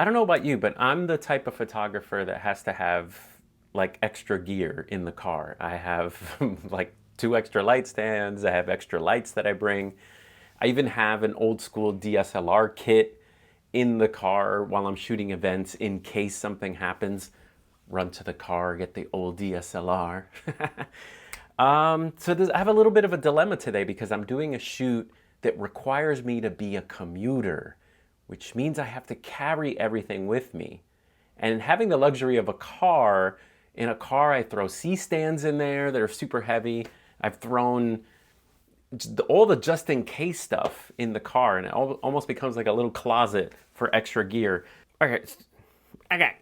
I don't know about you, but I'm the type of photographer that has to have like extra gear in the car. I have like two extra light stands. I have extra lights that I bring. I even have an old school DSLR kit in the car while I'm shooting events in case something happens. Run to the car, get the old DSLR. I have a little bit of a dilemma today because I'm doing a shoot that requires me to be a commuter, which means I have to carry everything with me. And having the luxury of a car, in a car I throw C-stands in there that are super heavy. I've thrown all the just-in-case stuff in the car, and it almost becomes like a little closet for extra gear. Okay, okay.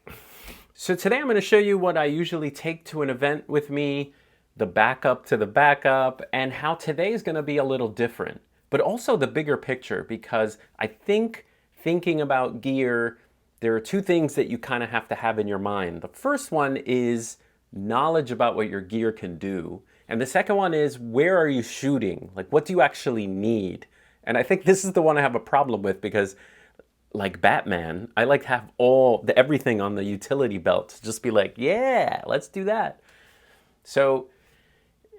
So today I'm going to show you what I usually take to an event with me, the backup to the backup, and how today is going to be a little different. But also the bigger picture, because I think thinking about gear, there are two things that you kind of have to have in your mind. The first one is knowledge about what your gear can do. And the second one is, where are you shooting? Like, what do you actually need? And I think this is the one I have a problem with because, like Batman, I like to have everything on the utility belt to just be like, yeah, let's do that. So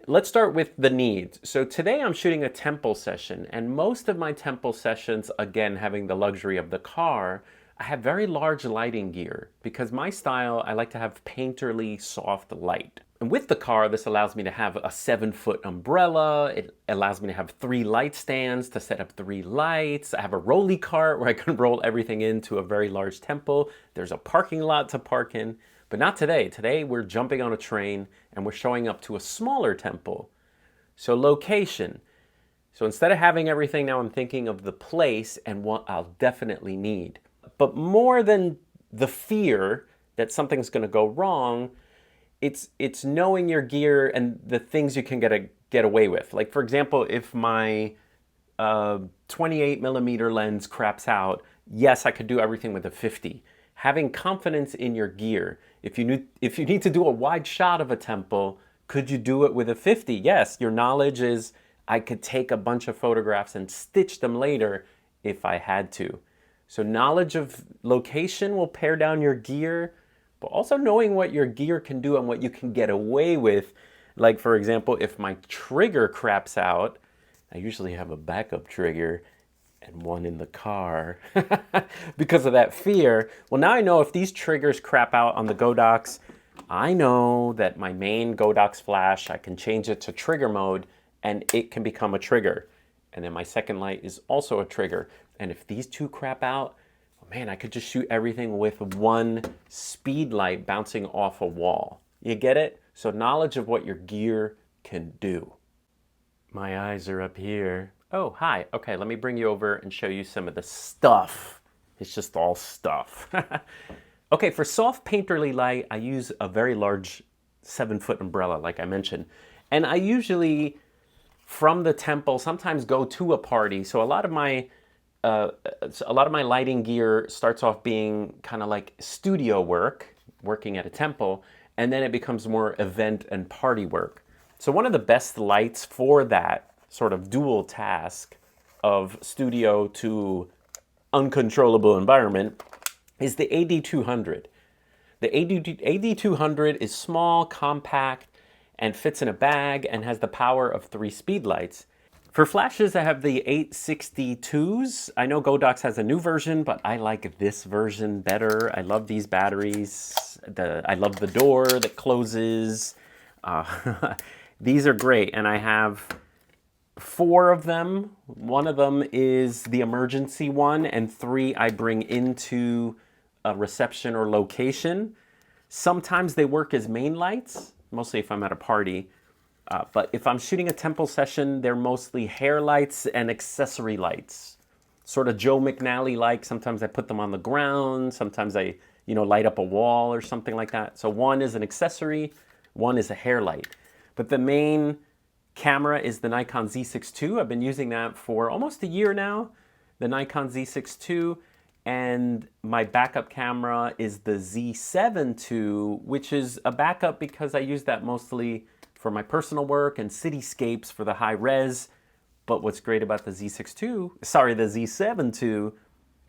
let's start with the needs. So today I'm shooting a temple session, and most of my temple sessions, again, having the luxury of the car, I have very large lighting gear because my style, I like to have painterly soft light. And with the car, this allows me to have a 7-foot umbrella. It allows me to have 3 light stands to set up 3 lights. I have a rolly cart where I can roll everything into a very large temple. There's a parking lot to park in, but not today. Today we're jumping on a train and we're showing up to a smaller temple. So location. So instead of having everything, now I'm thinking of the place and what I'll definitely need. But more than the fear that something's going to go wrong, it's knowing your gear and the things you can get away with. Like, for example, if my 28 millimeter lens craps out, yes, I could do everything with a 50. Having confidence in your gear. If you need to do a wide shot of a temple, could you do it with a 50? Yes, your knowledge is I could take a bunch of photographs and stitch them later if I had to. So knowledge of location will pare down your gear, but also knowing what your gear can do and what you can get away with. Like, for example, if my trigger craps out, I usually have a backup trigger and one in the car because of that fear. Well, now I know if these triggers crap out on the Godox, I know that my main Godox flash, I can change it to trigger mode and it can become a trigger. And then my second light is also a trigger. And if these two crap out, man, I could just shoot everything with one speed light bouncing off a wall. You get it? So knowledge of what your gear can do. My eyes are up here. Oh, hi. Okay, let me bring you over and show you some of the stuff. It's just all stuff. Okay, for soft painterly light, I use a very large 7-foot umbrella, like I mentioned. And I usually, from the temple, sometimes go to a party. So a lot of my lighting gear starts off being kind of like studio work, working at a temple, and then it becomes more event and party work. So one of the best lights for that sort of dual task of studio to uncontrollable environment is the AD200. The AD200 is small, compact, and fits in a bag and has the power of 3 speed lights. For flashes, I have the 862s. I know Godox has a new version, but I like this version better. I love these batteries. I love the door that closes. These are great, and I have 4 of them. One of them is the emergency one, and 3 I bring into a reception or location. Sometimes they work as main lights, mostly if I'm at a party. But if I'm shooting a temple session, they're mostly hair lights and accessory lights. Sort of Joe McNally-like. Sometimes I put them on the ground. Sometimes I, light up a wall or something like that. So one is an accessory, one is a hair light. But the main camera is the Nikon Z6 II. I've been using that for almost a year now, the Nikon Z6 II. And my backup camera is the Z7 II, which is a backup because I use that mostly for my personal work and cityscapes for the high res. But what's great about the Z7 II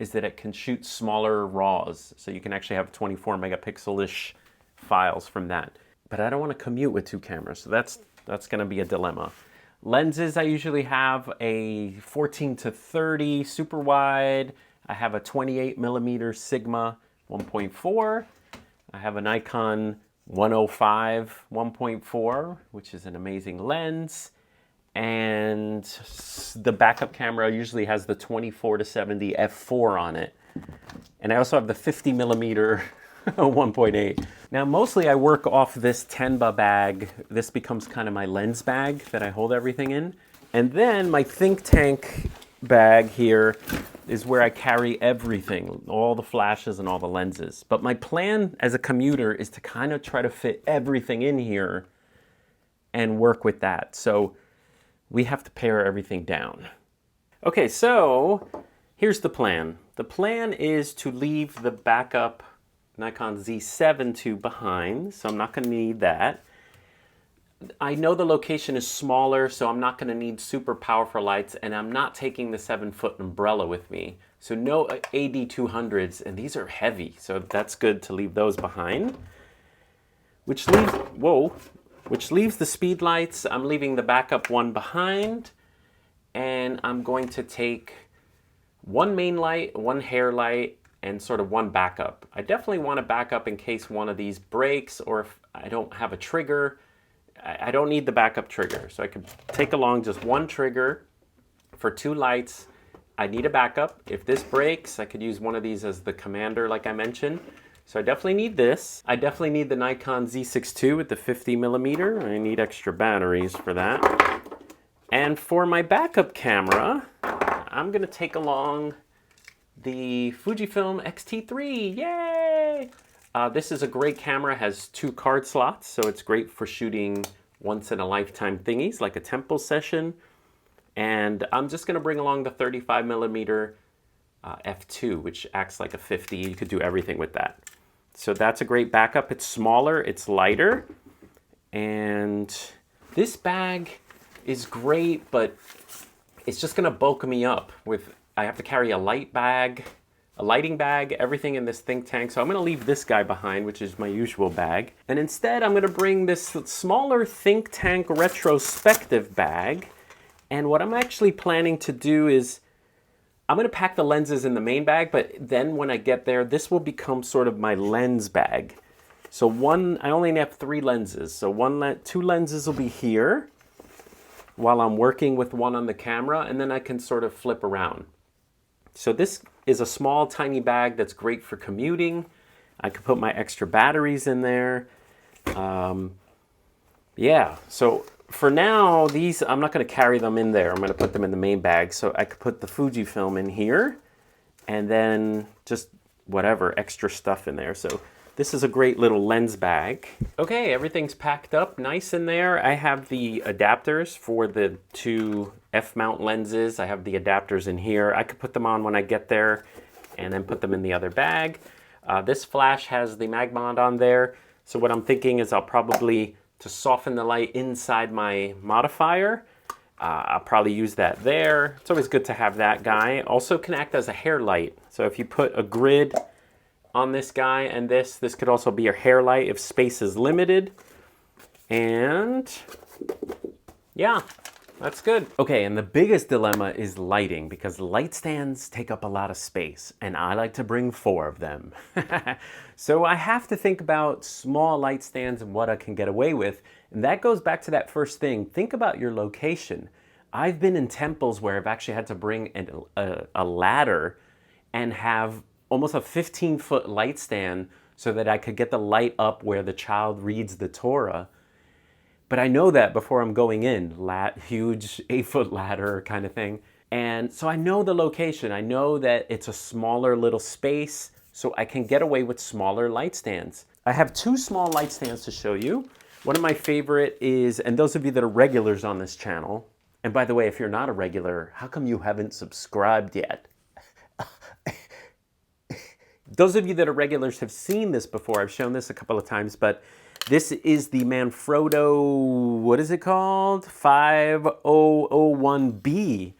is that it can shoot smaller RAWs. So you can actually have 24 megapixel-ish files from that. But I don't want to commute with two cameras, so that's going to be a dilemma. Lenses, I usually have a 14 to 30 super wide. I have a 28 millimeter Sigma 1.4. I have a Nikon 105 1.4, which is an amazing lens. And the backup camera usually has the 24 to 70 f4 on it. And I also have the 50 millimeter 1.8. Now, mostly I work off this Tenba bag. This becomes kind of my lens bag that I hold everything in. And then my think tank bag here is where I carry everything, all the flashes and all the lenses. But my plan as a commuter is to kind of try to fit everything in here and work with that. So we have to pare everything down. Okay, so here's the plan. The plan is to leave the backup Nikon Z7 II behind, so I'm not going to need that. I know the location is smaller, so I'm not going to need super powerful lights, and I'm not taking the 7-foot umbrella with me. So no AD200s, and these are heavy, so that's good to leave those behind. Which leaves the speed lights. I'm leaving the backup one behind, and I'm going to take one main light, one hair light, and sort of one backup. I definitely want a backup in case one of these breaks, or if I don't have a trigger. I don't need the backup trigger, so I could take along just one trigger for 2 lights. I need a backup. If this breaks, I could use one of these as the commander, like I mentioned. So I definitely need this. I definitely need the Nikon Z6 II with the 50 millimeter. I need extra batteries for that. And for my backup camera, I'm gonna take along the Fujifilm X-T3, yay! This is a great camera, has 2 card slots, so it's great for shooting once-in-a-lifetime thingies, like a temple session. And I'm just gonna bring along the 35 millimeter f2, which acts like a 50. You could do everything with that. So that's a great backup. It's smaller, it's lighter, and this bag is great, but it's just gonna bulk me up with, I have to carry a lighting bag, everything in this think tank. So I'm gonna leave this guy behind, which is my usual bag. And instead, I'm gonna bring this smaller think tank retrospective bag. And what I'm actually planning to do is, I'm gonna pack the lenses in the main bag, but then when I get there, this will become sort of my lens bag. So I only have 3 lenses. So 2 lenses will be here while I'm working with one on the camera, and then I can sort of flip around. So this is a small, tiny bag that's great for commuting. I could put my extra batteries in there. Yeah, so for now, these, I'm not gonna carry them in there. I'm gonna put them in the main bag. So I could put the Fujifilm in here, and then just whatever extra stuff in there. So this is a great little lens bag. Okay, everything's packed up nice in there. I have the adapters for the 2 F-mount lenses. I have the adapters in here. I could put them on when I get there and then put them in the other bag. This flash has the mag mod on there. So what I'm thinking is I'll probably, to soften the light inside my modifier, I'll probably use that there. It's always good to have that guy. Also can act as a hair light. So if you put a grid on this guy and this could also be your hair light if space is limited. And yeah, that's good. Okay, and the biggest dilemma is lighting, because light stands take up a lot of space, and I like to bring 4 of them. So I have to think about small light stands and what I can get away with. And that goes back to that first thing. Think about your location. I've been in temples where I've actually had to bring a ladder and have almost a 15-foot light stand so that I could get the light up where the child reads the Torah. But I know that before I'm going in, huge 8-foot ladder kind of thing. And so I know the location. I know that it's a smaller little space, so I can get away with smaller light stands. I have 2 small light stands to show you. One of my favorite is, and those of you that are regulars on this channel, and by the way, if you're not a regular, how come you haven't subscribed yet? Those of you that are regulars have seen this before. I've shown this a couple of times, but this is the Manfrotto, what is it called? 5001B.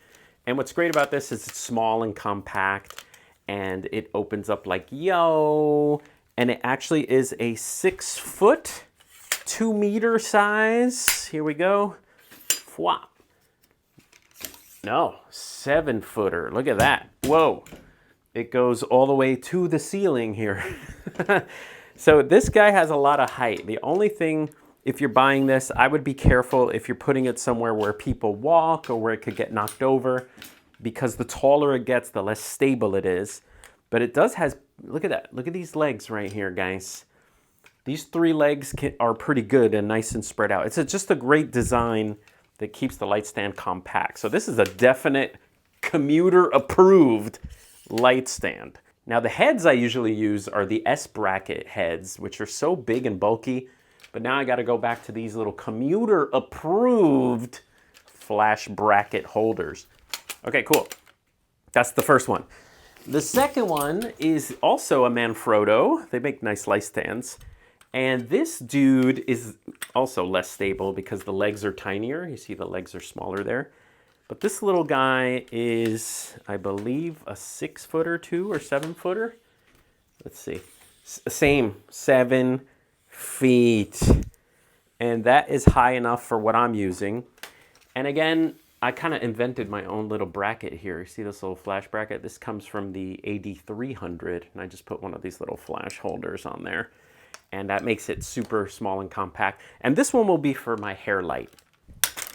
And what's great about this is it's small and compact. and it opens up like yo, and it actually is a 6 foot, 2 meter size. Here we go. Fwop. No, 7 footer. Look at that. Whoa. It goes all the way to the ceiling here. So this guy has a lot of height. The only thing, if you're buying this, I would be careful if you're putting it somewhere where people walk or where it could get knocked over, because the taller it gets, the less stable it is. But it does has, look at that. Look at these legs right here, guys. These 3 legs are pretty good and nice and spread out. It's just a great design that keeps the light stand compact. So this is a definite commuter approved light stand. Now the heads I usually use are the S bracket heads, which are so big and bulky, but now I got to go back to these little commuter approved flash bracket holders. Okay, cool. That's the first one. The second one is also a Manfrotto. They make nice light stands. And this dude is also less stable because the legs are tinier. You see the legs are smaller there. But this little guy is, I believe, a 6 footer too, or 7 footer. Let's see. Same, 7 feet. And that is high enough for what I'm using. And again, I kind of invented my own little bracket here. You see this little flash bracket? This comes from the AD300. And I just put one of these little flash holders on there. And that makes it super small and compact. And this one will be for my hair light.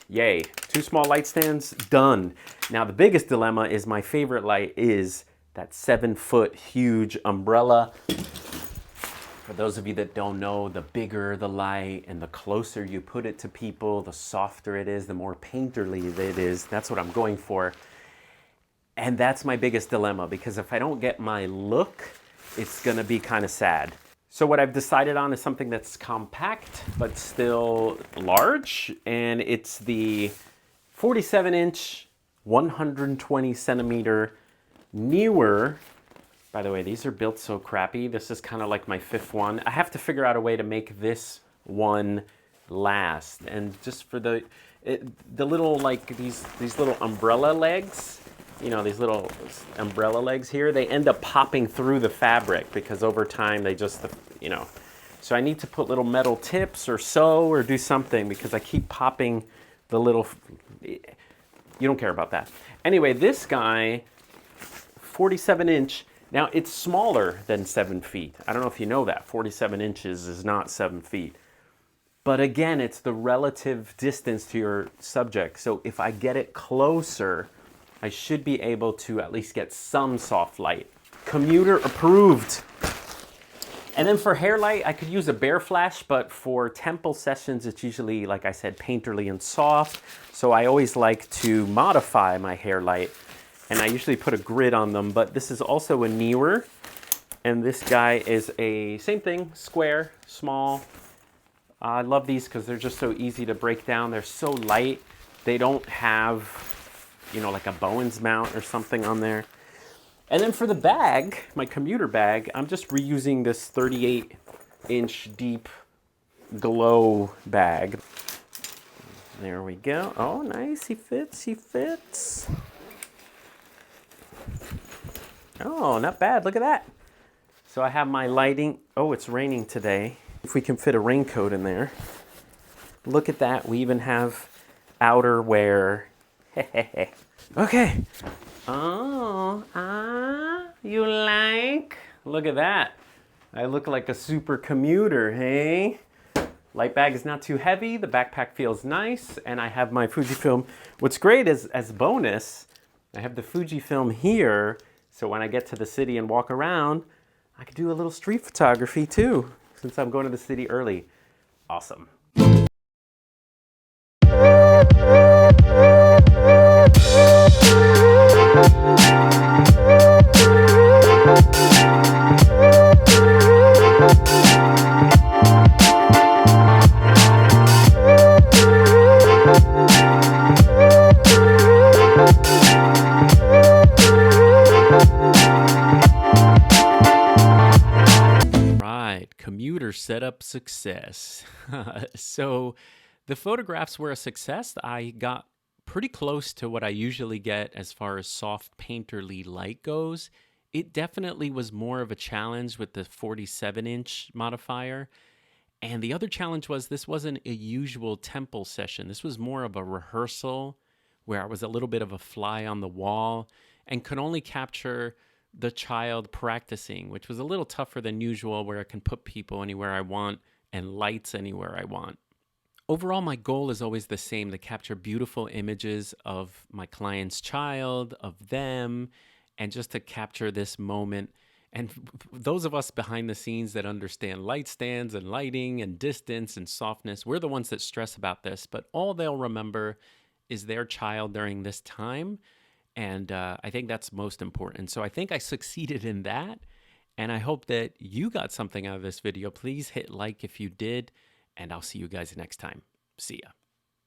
Yay, 2 small light stands, done. Now the biggest dilemma is my favorite light is that 7 foot huge umbrella. For those of you that don't know, the bigger the light and the closer you put it to people, the softer it is, the more painterly it is. That's what I'm going for. And that's my biggest dilemma, because if I don't get my look, it's gonna be kind of sad. So what I've decided on is something that's compact, but still large. And it's the 47-inch, 120 centimeter Neewer. By the way, these are built so crappy. This is kind of like my 5th one. I have to figure out a way to make this one last. And just for the little, like these little umbrella legs, you know, these little umbrella legs here, they end up popping through the fabric because over time they just, you know. So I need to put little metal tips or sew or do something because I keep popping the little, you don't care about that. Anyway, this guy, 47 inch, now it's smaller than 7 feet. I don't know if you know that, 47 inches is not 7 feet. But again, it's the relative distance to your subject. So if I get it closer, I should be able to at least get some soft light. Commuter approved. And then for hair light, I could use a bare flash, but for temple sessions, it's usually, like I said, painterly and soft. So I always like to modify my hair light, and I usually put a grid on them, but this is also a Neewer. And this guy is a, same thing, square, small. I love these because they're just so easy to break down. They're so light. They don't have, you know, like a Bowens mount or something on there. And then for the bag, my commuter bag, I'm just reusing this 38-inch deep glow bag. There we go. Oh, nice. He fits. He fits. Oh, not bad. Look at that. So I have my lighting. Oh, it's raining today. If we can fit a raincoat in there. Look at that. We even have outerwear. Okay. Oh, you like? Look at that. I look like a super commuter, hey? Light bag is not too heavy, the backpack feels nice, and I have my Fujifilm. What's great is, as bonus, I have the Fujifilm here, so when I get to the city and walk around, I could do a little street photography too, since I'm going to the city early. Awesome. Commuter setup success. So the photographs were a success. I got pretty close to what I usually get as far as soft painterly light goes. It definitely was more of a challenge with the 47-inch modifier. And the other challenge was this wasn't a usual temple session. This was more of a rehearsal where I was a little bit of a fly on the wall and could only capture the child practicing, which was a little tougher than usual, where I can put people anywhere I want and lights anywhere I want. Overall, my goal is always the same, to capture beautiful images of my client's child, of them, and just to capture this moment. And those of us behind the scenes that understand light stands and lighting and distance and softness, we're the ones that stress about this, but all they'll remember is their child during this time. And I think that's most important. So I think I succeeded in that. And I hope that you got something out of this video. Please hit like if you did. And I'll see you guys next time. See ya.